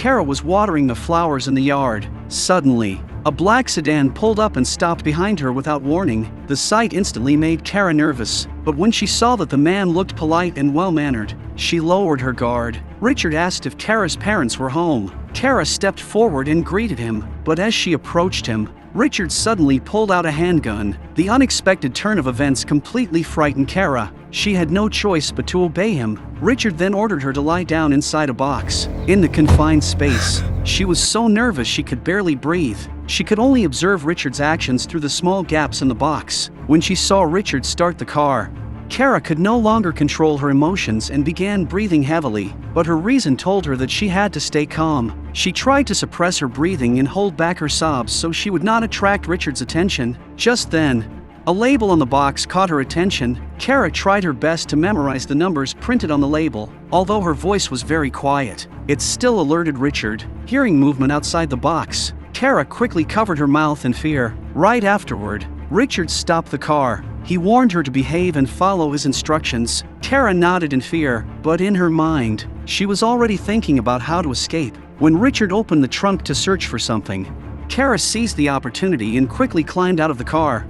Kara was watering the flowers in the yard. Suddenly, a black sedan pulled up and stopped behind her without warning. The sight instantly made Kara nervous, but when she saw that the man looked polite and well-mannered, she lowered her guard. Richard asked if Kara's parents were home. Kara stepped forward and greeted him, but as she approached him, Richard suddenly pulled out a handgun. The unexpected turn of events completely frightened Kara. She had no choice but to obey him. Richard then ordered her to lie down inside a box. In the confined space, she was so nervous she could barely breathe. She could only observe Richard's actions through the small gaps in the box. When she saw Richard start the car, Kara could no longer control her emotions and began breathing heavily, but her reason told her that she had to stay calm. She tried to suppress her breathing and hold back her sobs so she would not attract Richard's attention. Just then, a label on the box caught her attention. Kara tried her best to memorize the numbers printed on the label. Although her voice was very quiet, it still alerted Richard. Hearing movement outside the box, Kara quickly covered her mouth in fear. Right afterward, Richard stopped the car. He warned her to behave and follow his instructions. Kara nodded in fear, but in her mind, she was already thinking about how to escape. When Richard opened the trunk to search for something, Kara seized the opportunity and quickly climbed out of the car.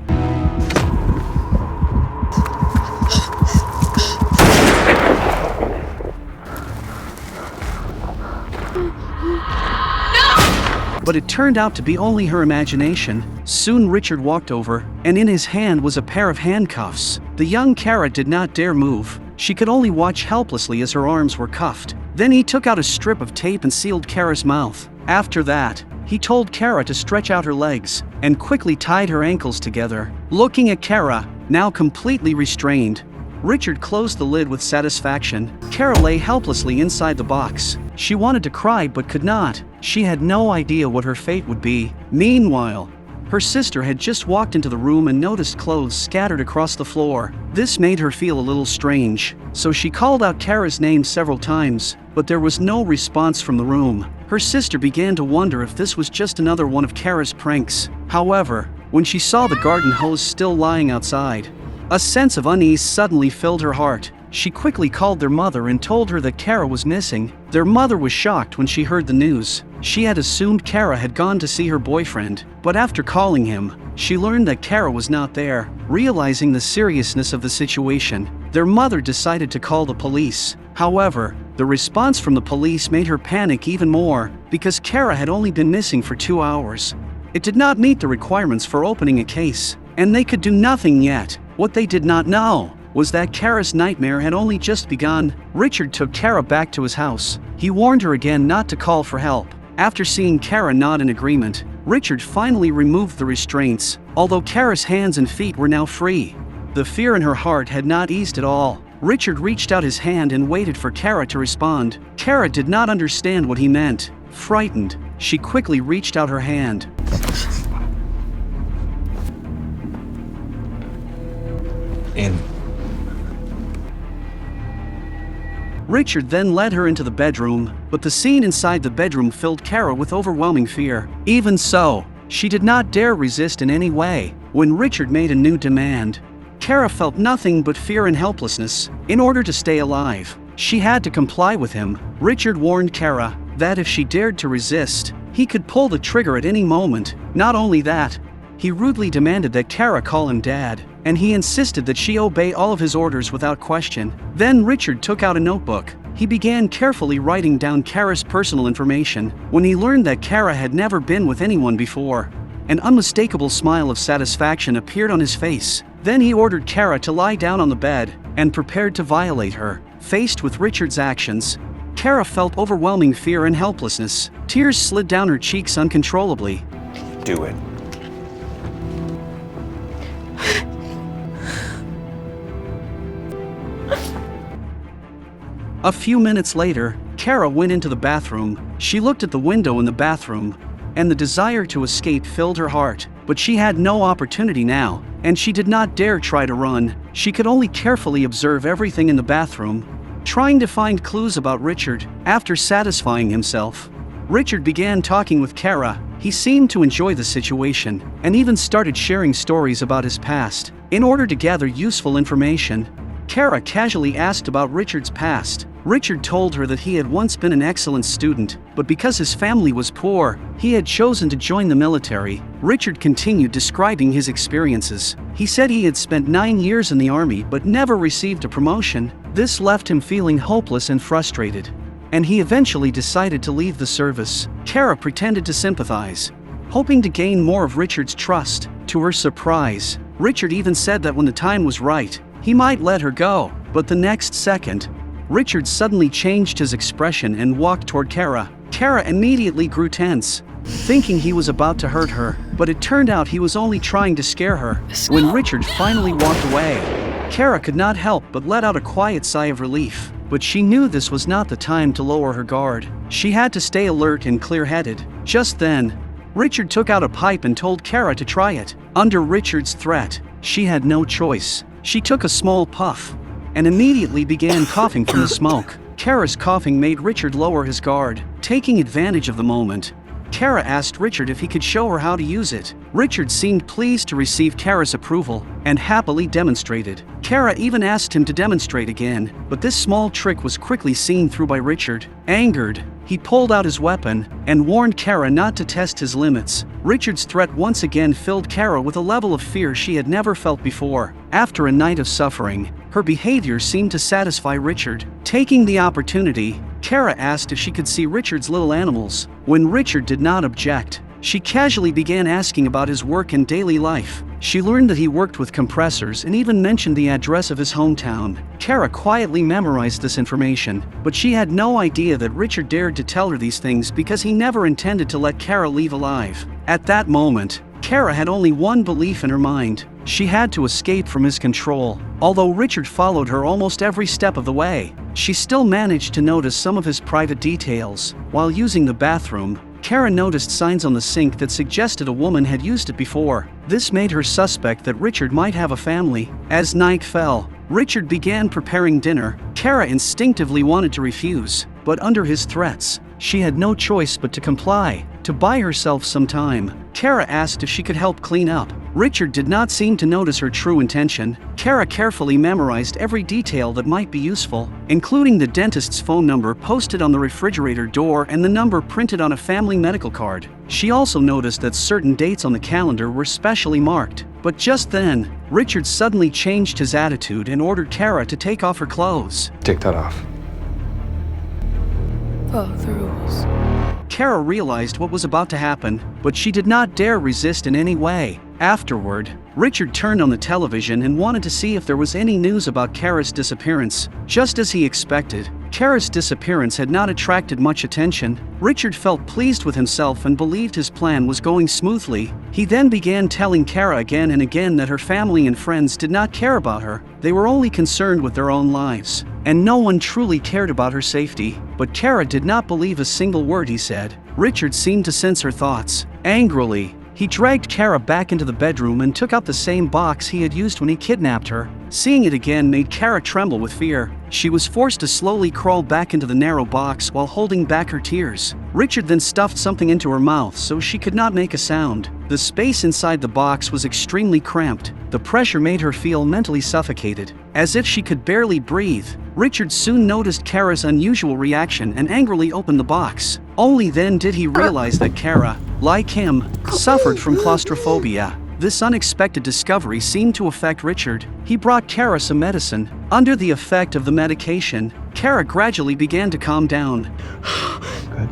But it turned out to be only her imagination. Soon Richard walked over, and in his hand was a pair of handcuffs. The young Kara did not dare move. She could only watch helplessly as her arms were cuffed. Then he took out a strip of tape and sealed Kara's mouth. After that, he told Kara to stretch out her legs, and quickly tied her ankles together. Looking at Kara, now completely restrained, Richard closed the lid with satisfaction. Kara lay helplessly inside the box. She wanted to cry but could not. She had no idea what her fate would be. Meanwhile, her sister had just walked into the room and noticed clothes scattered across the floor. This made her feel a little strange, so she called out Kara's name several times, but there was no response from the room. Her sister began to wonder if this was just another one of Kara's pranks. However, when she saw the garden hose still lying outside, a sense of unease suddenly filled her heart. She quickly called their mother and told her that Kara was missing. Their mother was shocked when she heard the news. She had assumed Kara had gone to see her boyfriend, but after calling him, she learned that Kara was not there. Realizing the seriousness of the situation, their mother decided to call the police. However, the response from the police made her panic even more, because Kara had only been missing for 2 hours. It did not meet the requirements for opening a case, and they could do nothing yet. What they did not know was that Kara's nightmare had only just begun. Richard took Kara back to his house. He warned her again not to call for help. After seeing Kara nod in agreement, Richard finally removed the restraints, although Kara's hands and feet were now free. The fear in her heart had not eased at all. Richard reached out his hand and waited for Kara to respond. Kara did not understand what he meant. Frightened, she quickly reached out her hand. In. Richard then led her into the bedroom, but the scene inside the bedroom filled Kara with overwhelming fear. Even so, she did not dare resist in any way. When Richard made a new demand, Kara felt nothing but fear and helplessness. In order to stay alive, she had to comply with him. Richard warned Kara that if she dared to resist, he could pull the trigger at any moment. Not only that, he rudely demanded that Kara call him Dad, and he insisted that she obey all of his orders without question. Then Richard took out a notebook. He began carefully writing down Kara's personal information. When he learned that Kara had never been with anyone before, an unmistakable smile of satisfaction appeared on his face. Then he ordered Kara to lie down on the bed, and prepared to violate her. Faced with Richard's actions, Kara felt overwhelming fear and helplessness. Tears slid down her cheeks uncontrollably. Do it. A few minutes later, Kara went into the bathroom. She looked at the window in the bathroom, and the desire to escape filled her heart. But she had no opportunity now, and she did not dare try to run. She could only carefully observe everything in the bathroom, trying to find clues about Richard. After satisfying himself, Richard began talking with Kara. He seemed to enjoy the situation, and even started sharing stories about his past. In order to gather useful information, Kara casually asked about Richard's past. Richard told her that he had once been an excellent student, but because his family was poor, he had chosen to join the military. Richard continued describing his experiences. He said he had spent 9 years in the army but never received a promotion. This left him feeling hopeless and frustrated, and he eventually decided to leave the service. Kara pretended to sympathize, hoping to gain more of Richard's trust. To her surprise, Richard even said that when the time was right, he might let her go. But the next second, Richard suddenly changed his expression and walked toward Kara. Kara immediately grew tense, thinking he was about to hurt her, but it turned out he was only trying to scare her. When Richard finally walked away, Kara could not help but let out a quiet sigh of relief. But she knew this was not the time to lower her guard. She had to stay alert and clear-headed. Just then, Richard took out a pipe and told Kara to try it. Under Richard's threat, she had no choice. She took a small puff and immediately began coughing from the smoke. Kara's coughing made Richard lower his guard. Taking advantage of the moment, Kara asked Richard if he could show her how to use it. Richard seemed pleased to receive Kara's approval and happily demonstrated. Kara even asked him to demonstrate again, but this small trick was quickly seen through by Richard. Angered, he pulled out his weapon and warned Kara not to test his limits. Richard's threat once again filled Kara with a level of fear she had never felt before. After a night of suffering, her behavior seemed to satisfy Richard. Taking the opportunity, Kara asked if she could see Richard's little animals. When Richard did not object, she casually began asking about his work and daily life. She learned that he worked with compressors and even mentioned the address of his hometown. Kara quietly memorized this information, but she had no idea that Richard dared to tell her these things because he never intended to let Kara leave alive. At that moment, Kara had only one belief in her mind: she had to escape from his control. Although Richard followed her almost every step of the way, she still managed to notice some of his private details. While using the bathroom, Kara noticed signs on the sink that suggested a woman had used it before. This made her suspect that Richard might have a family. As night fell, Richard began preparing dinner. Kara instinctively wanted to refuse, but under his threats, she had no choice but to comply. To buy herself some time, Kara asked if she could help clean up. Richard did not seem to notice her true intention. Kara carefully memorized every detail that might be useful, including the dentist's phone number posted on the refrigerator door and the number printed on a family medical card. She also noticed that certain dates on the calendar were specially marked. But just then, Richard suddenly changed his attitude and ordered Kara to take off her clothes. Take that off. Follow the rules. Kara realized what was about to happen, but she did not dare resist in any way. Afterward, Richard turned on the television and wanted to see if there was any news about Kara's disappearance. Just as he expected, Kara's disappearance had not attracted much attention. Richard felt pleased with himself and believed his plan was going smoothly. He then began telling Kara again and again that her family and friends did not care about her. They were only concerned with their own lives, and no one truly cared about her safety. But Kara did not believe a single word he said. Richard seemed to sense her thoughts. Angrily, he dragged Kara back into the bedroom and took out the same box he had used when he kidnapped her. Seeing it again made Kara tremble with fear. She was forced to slowly crawl back into the narrow box while holding back her tears. Richard then stuffed something into her mouth so she could not make a sound. The space inside the box was extremely cramped. The pressure made her feel mentally suffocated, as if she could barely breathe. Richard soon noticed Kara's unusual reaction and angrily opened the box. Only then did he realize that Kara, like him, suffered from claustrophobia. This unexpected discovery seemed to affect Richard. He brought Kara some medicine. Under the effect of the medication, Kara gradually began to calm down. Good.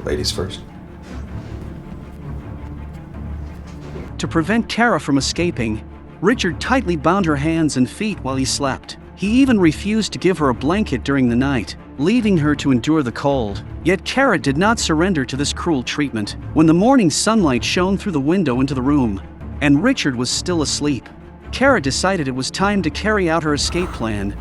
Ladies first. To prevent Kara from escaping, Richard tightly bound her hands and feet while he slept. He even refused to give her a blanket during the night, leaving her to endure the cold. Yet Kara did not surrender to this cruel treatment. When the morning sunlight shone through the window into the room, and Richard was still asleep, Kara decided it was time to carry out her escape plan.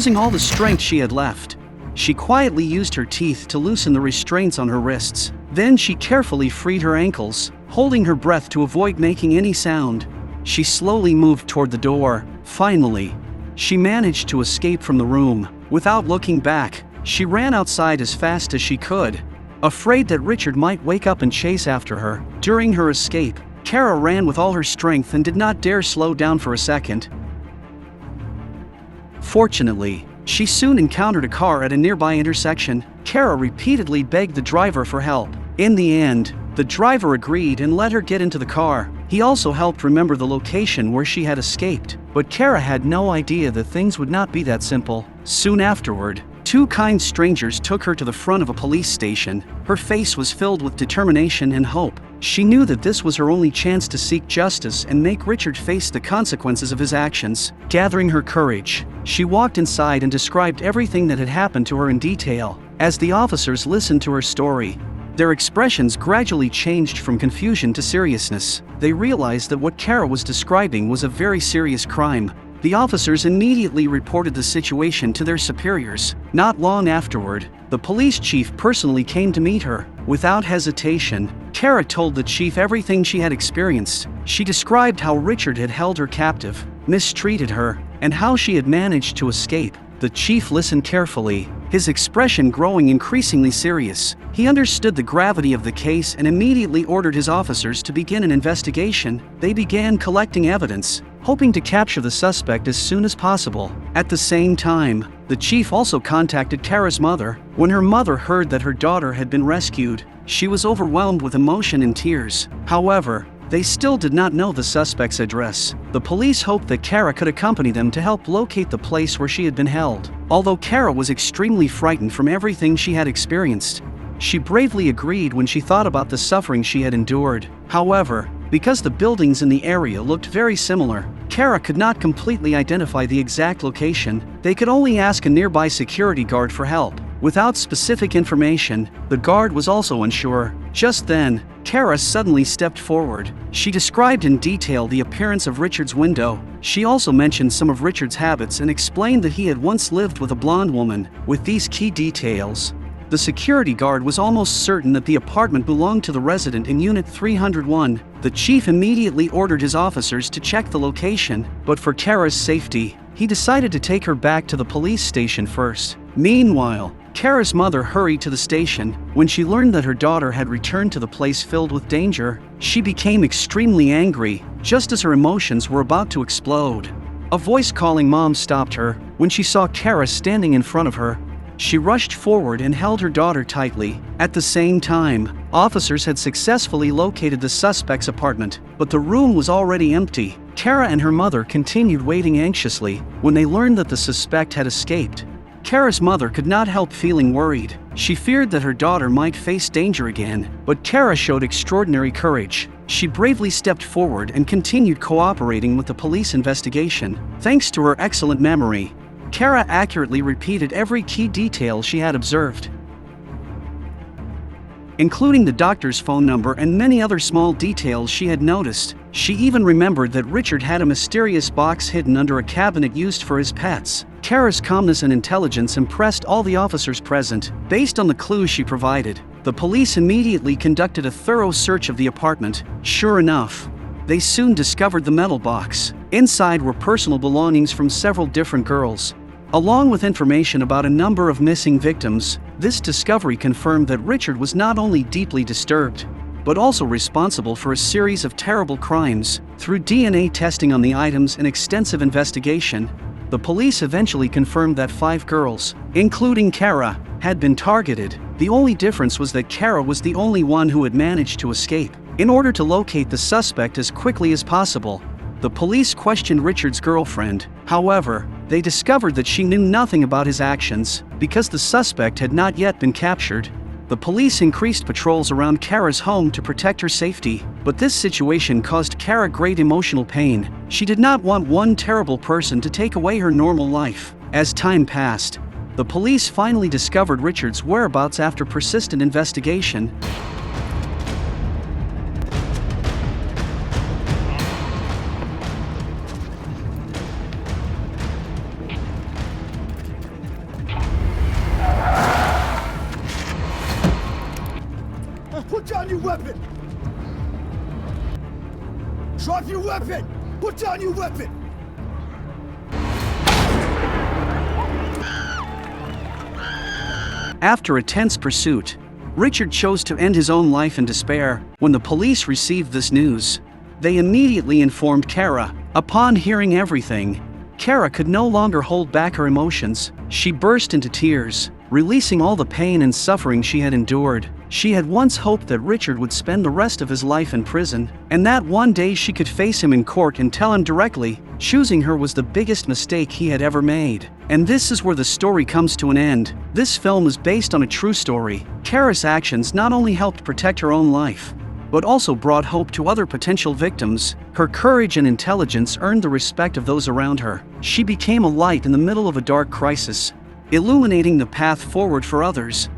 using all the strength she had left. She quietly used her teeth to loosen the restraints on her wrists. Then she carefully freed her ankles, holding her breath to avoid making any sound. She slowly moved toward the door. Finally, she managed to escape from the room. Without looking back, she ran outside as fast as she could, afraid that Richard might wake up and chase after her. During her escape, Kara ran with all her strength and did not dare slow down for a second. Fortunately, she soon encountered a car at a nearby intersection. Kara repeatedly begged the driver for help. In the end, the driver agreed and let her get into the car. He also helped remember the location where she had escaped. But Kara had no idea that things would not be that simple. Soon afterward, two kind strangers took her to the front of a police station. Her face was filled with determination and hope. She knew that this was her only chance to seek justice and make Richard face the consequences of his actions. Gathering her courage, she walked inside and described everything that had happened to her in detail. As the officers listened to her story, their expressions gradually changed from confusion to seriousness. They realized that what Kara was describing was a very serious crime. The officers immediately reported the situation to their superiors. Not long afterward, the police chief personally came to meet her. Without hesitation, Kara told the chief everything she had experienced. She described how Richard had held her captive, mistreated her, and how she had managed to escape. The chief listened carefully, his expression growing increasingly serious. He understood the gravity of the case and immediately ordered his officers to begin an investigation. They began collecting evidence, hoping to capture the suspect as soon as possible. At the same time, the chief also contacted Kara's mother. When her mother heard that her daughter had been rescued, she was overwhelmed with emotion and tears. However, they still did not know the suspect's address. The police hoped that Kara could accompany them to help locate the place where she had been held. Although Kara was extremely frightened from everything she had experienced, she bravely agreed when she thought about the suffering she had endured. However, because the buildings in the area looked very similar, Kara could not completely identify the exact location. They could only ask a nearby security guard for help. Without specific information, the guard was also unsure. Just then, Kara suddenly stepped forward. She described in detail the appearance of Richard's window. She also mentioned some of Richard's habits and explained that he had once lived with a blonde woman. With these key details, the security guard was almost certain that the apartment belonged to the resident in Unit 301. The chief immediately ordered his officers to check the location, but for Kara's safety, he decided to take her back to the police station first. Meanwhile, Kara's mother hurried to the station. When she learned that her daughter had returned to the place filled with danger, she became extremely angry, just as her emotions were about to explode. A voice calling mom stopped her. When she saw Kara standing in front of her, she rushed forward and held her daughter tightly. At the same time, officers had successfully located the suspect's apartment, but the room was already empty. Kara and her mother continued waiting anxiously when they learned that the suspect had escaped. Kara's mother could not help feeling worried. She feared that her daughter might face danger again, but Kara showed extraordinary courage. She bravely stepped forward and continued cooperating with the police investigation. Thanks to her excellent memory, Kara accurately repeated every key detail she had observed, including the doctor's phone number and many other small details she had noticed. She even remembered that Richard had a mysterious box hidden under a cabinet used for his pets. Kara's calmness and intelligence impressed all the officers present. Based on the clues she provided, the police immediately conducted a thorough search of the apartment. Sure enough, they soon discovered the metal box. Inside were personal belongings from several different girls, along with information about a number of missing victims. This discovery confirmed that Richard was not only deeply disturbed, but also responsible for a series of terrible crimes. Through DNA testing on the items and extensive investigation, the police eventually confirmed that 5 girls, including Kara, had been targeted. The only difference was that Kara was the only one who had managed to escape. In order to locate the suspect as quickly as possible, the police questioned Richard's girlfriend. However, they discovered that she knew nothing about his actions. Because the suspect had not yet been captured, the police increased patrols around Kara's home to protect her safety. But this situation caused Kara great emotional pain. She did not want one terrible person to take away her normal life. As time passed, the police finally discovered Richard's whereabouts after persistent investigation. your weapon! Drop your weapon! Put down your weapon! After a tense pursuit, Richard chose to end his own life in despair. When the police received this news, they immediately informed Kara. Upon hearing everything, Kara could no longer hold back her emotions. She burst into tears, releasing all the pain and suffering she had endured. She had once hoped that Richard would spend the rest of his life in prison, and that one day she could face him in court and tell him directly. Choosing her was the biggest mistake he had ever made. And this is where the story comes to an end. This film is based on a true story. Kara's actions not only helped protect her own life, but also brought hope to other potential victims. Her courage and intelligence earned the respect of those around her. She became a light in the middle of a dark crisis, illuminating the path forward for others.